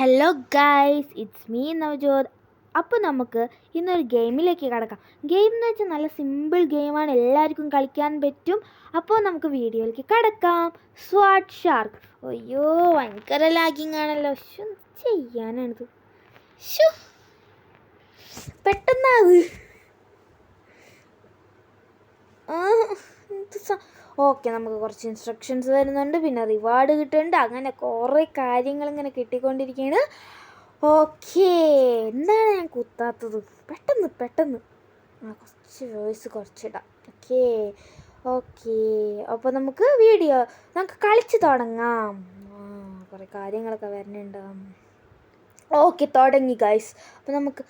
Hello guys, it's me Navjot. അപ്പോൾ നമുക്ക് ഇന്നൊരു ഗെയിമിലേക്ക് കിടക്കാം. ഗെയിം എന്ന് വെച്ചാൽ നല്ല സിമ്പിൾ ഗെയിമാണ്, എല്ലാവർക്കും കളിക്കാൻ പറ്റും. അപ്പോൾ നമുക്ക് വീഡിയോയിലേക്ക് കിടക്കാം. സ്വാട്ട് ഷാർക്ക്. അയ്യോ, ഭയങ്കര ലാഗിങ് ആണല്ലോ. ചെയ്യാനാണിത്. പെട്ടെന്നാവ്. ഓക്കെ, നമുക്ക് കുറച്ച് ഇൻസ്ട്രക്ഷൻസ് വരുന്നുണ്ട്, പിന്നെ റിവാർഡ് കിട്ടുന്നുണ്ട്, അങ്ങനെ കുറേ കാര്യങ്ങൾ ഇങ്ങനെ കിട്ടിക്കൊണ്ടിരിക്കുകയാണ്. ഓക്കെ, എന്താണ് ഞാൻ കുത്താത്തത്? പെട്ടെന്ന് കുറച്ച് വോയിസ് കുറച്ചിടാം. ഓക്കെ ഓക്കെ അപ്പോൾ നമുക്ക് കളിച്ച് തുടങ്ങാം. കുറേ കാര്യങ്ങളൊക്കെ വരുന്നുണ്ട്. ഓക്കെ, തുടങ്ങി ഗൈസ്. അപ്പോൾ നമുക്ക്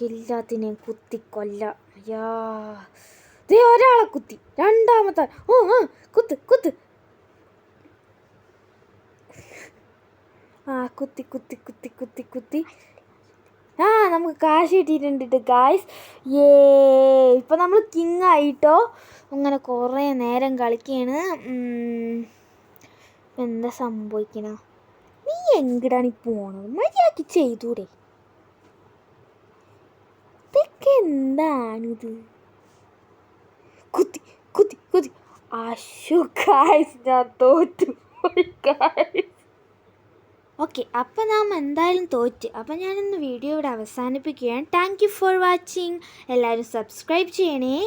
എല്ലാത്തിനെയും കുത്തിക്കൊല്ലാം. ഒരാളെ കുത്തി, രണ്ടാമത്തെ കുത്ത് കുത്തി. നമുക്ക് കാശ് കിട്ടിയിട്ടുണ്ട് ഗായ്സ്. ഇപ്പം നമ്മൾ കിങ് ആയിട്ടോ. അങ്ങനെ കുറേ നേരം കളിക്കുകയാണ്. എന്താ സംഭവിക്കണ? നീ എങ്ങടാണ് ഈ പോണത്? മര്യാദക്ക് ചെയ്തൂടെ? ഇതൊക്കെ എന്താണിത്? കുത്തി അശു ഗായ്സ്, ഞാൻ തോറ്റു. ഓക്കെ, അപ്പോൾ നാം എന്തായാലും തോറ്റ്. അപ്പോൾ ഞാനിന്ന് വീഡിയോ ഇവിടെ അവസാനിപ്പിക്കുകയാണ്. Thank you for watching. എല്ലാവരും സബ്സ്ക്രൈബ് ചെയ്യണേ.